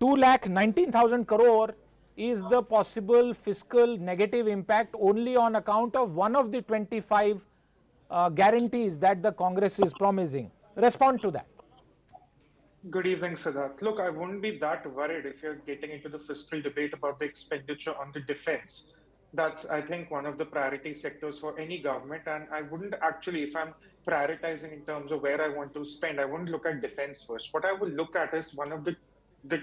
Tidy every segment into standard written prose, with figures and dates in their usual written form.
2,19,000 crore is the possible fiscal negative impact only on account of one of the 25 guarantees that the Congress is promising. Respond to that. Good evening, Siddharth. Look, I wouldn't be that worried if you're getting into the fiscal debate about the expenditure on the defense. That's, I think, one of the priority sectors for any government. And I wouldn't actually, if I'm prioritizing in terms of where I want to spend, I wouldn't look at defense first. What I would look at is one of the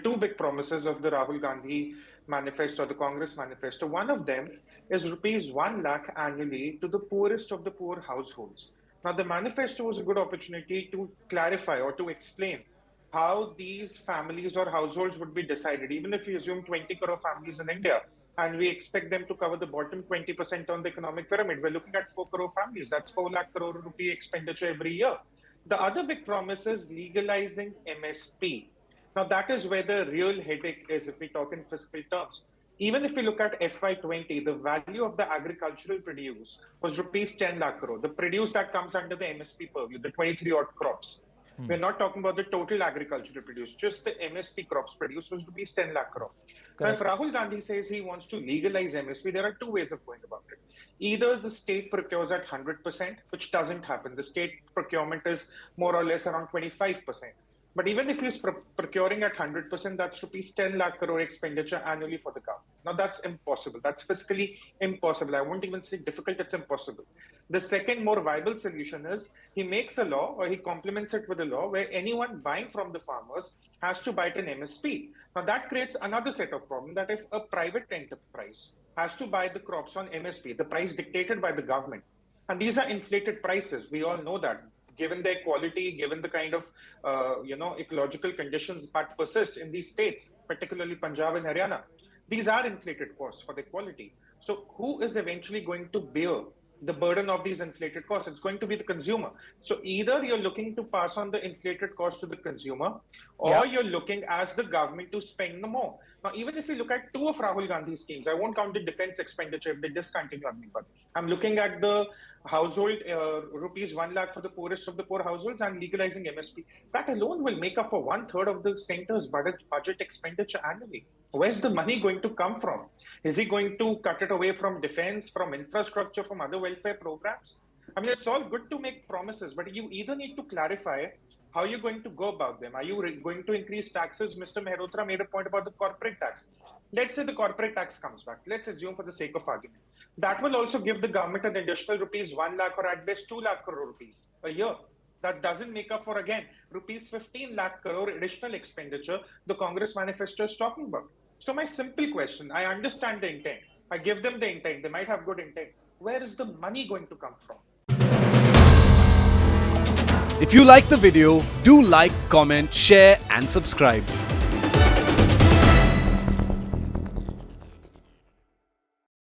two big promises of the Rahul Gandhi manifesto, the Congress manifesto. One of them is rupees 1 lakh annually to the poorest of the poor households. Now, the manifesto was a good opportunity to clarify or to explain how these families or households would be decided. Even if we assume 20 crore families in India and we expect them to cover the bottom 20% on the economic pyramid, we're looking at 4 crore families. That's 4 lakh crore rupee expenditure every year. The other big promise is legalizing MSP. Now, that is where the real headache is if we talk in fiscal terms. Even if we look at FY20, the value of the agricultural produce was rupees 10 lakh crore. The produce that comes under the MSP purview, the 23 odd crops. We're not talking about the total agricultural produce, just the MSP crops produced was rupees 10 lakh crore. Now, if Rahul Gandhi says he wants to legalize MSP, there are two ways of going about it. Either the state procures at 100%, which doesn't happen. The state procurement is more or less around 25%. But even if he's procuring at 100%, that's rupees 10 lakh crore expenditure annually for the government. Now, that's impossible. That's fiscally impossible. I won't even say difficult, it's impossible. The second more viable solution is he makes a law or he complements it with a law where anyone buying from the farmers has to buy it in MSP. Now, that creates another set of problem that if a private enterprise has to buy the crops on MSP, the price dictated by the government, and these are inflated prices, we all know that, given their quality, given the kind of ecological conditions that persist in these states, particularly Punjab and Haryana. These are inflated costs for their quality. So who is eventually going to bear the burden of these inflated costs? It's going to be the consumer. So either you're looking to pass on the inflated cost to the consumer, or you're looking as the government to spend more. Now, even if you look at two of Rahul Gandhi's schemes, I won't count the defense expenditure if they discontinue on me, but I'm looking at the household rupees 1 lakh for the poorest of the poor households and legalizing MSP. That alone will make up for 1/3 of the center's budget expenditure annually. Where's the money going to come from? Is he going to cut it away from defense, from infrastructure, from other welfare programs? I mean, it's all good to make promises, but you either need to clarify how you're going to go about them. Are you going to increase taxes? Mr. Mehrotra made a point about the corporate tax. Let's say the corporate tax comes back. Let's assume for the sake of argument. That will also give the government an additional rupees 1 lakh or at best 2 lakh crore rupees a year. That doesn't make up for, again, rupees 15 lakh crore additional expenditure the Congress manifesto is talking about. So my simple question, I understand the intent. I give them the intent. They might have good intent. Where is the money going to come from? If you like the video, do like, comment, share and subscribe.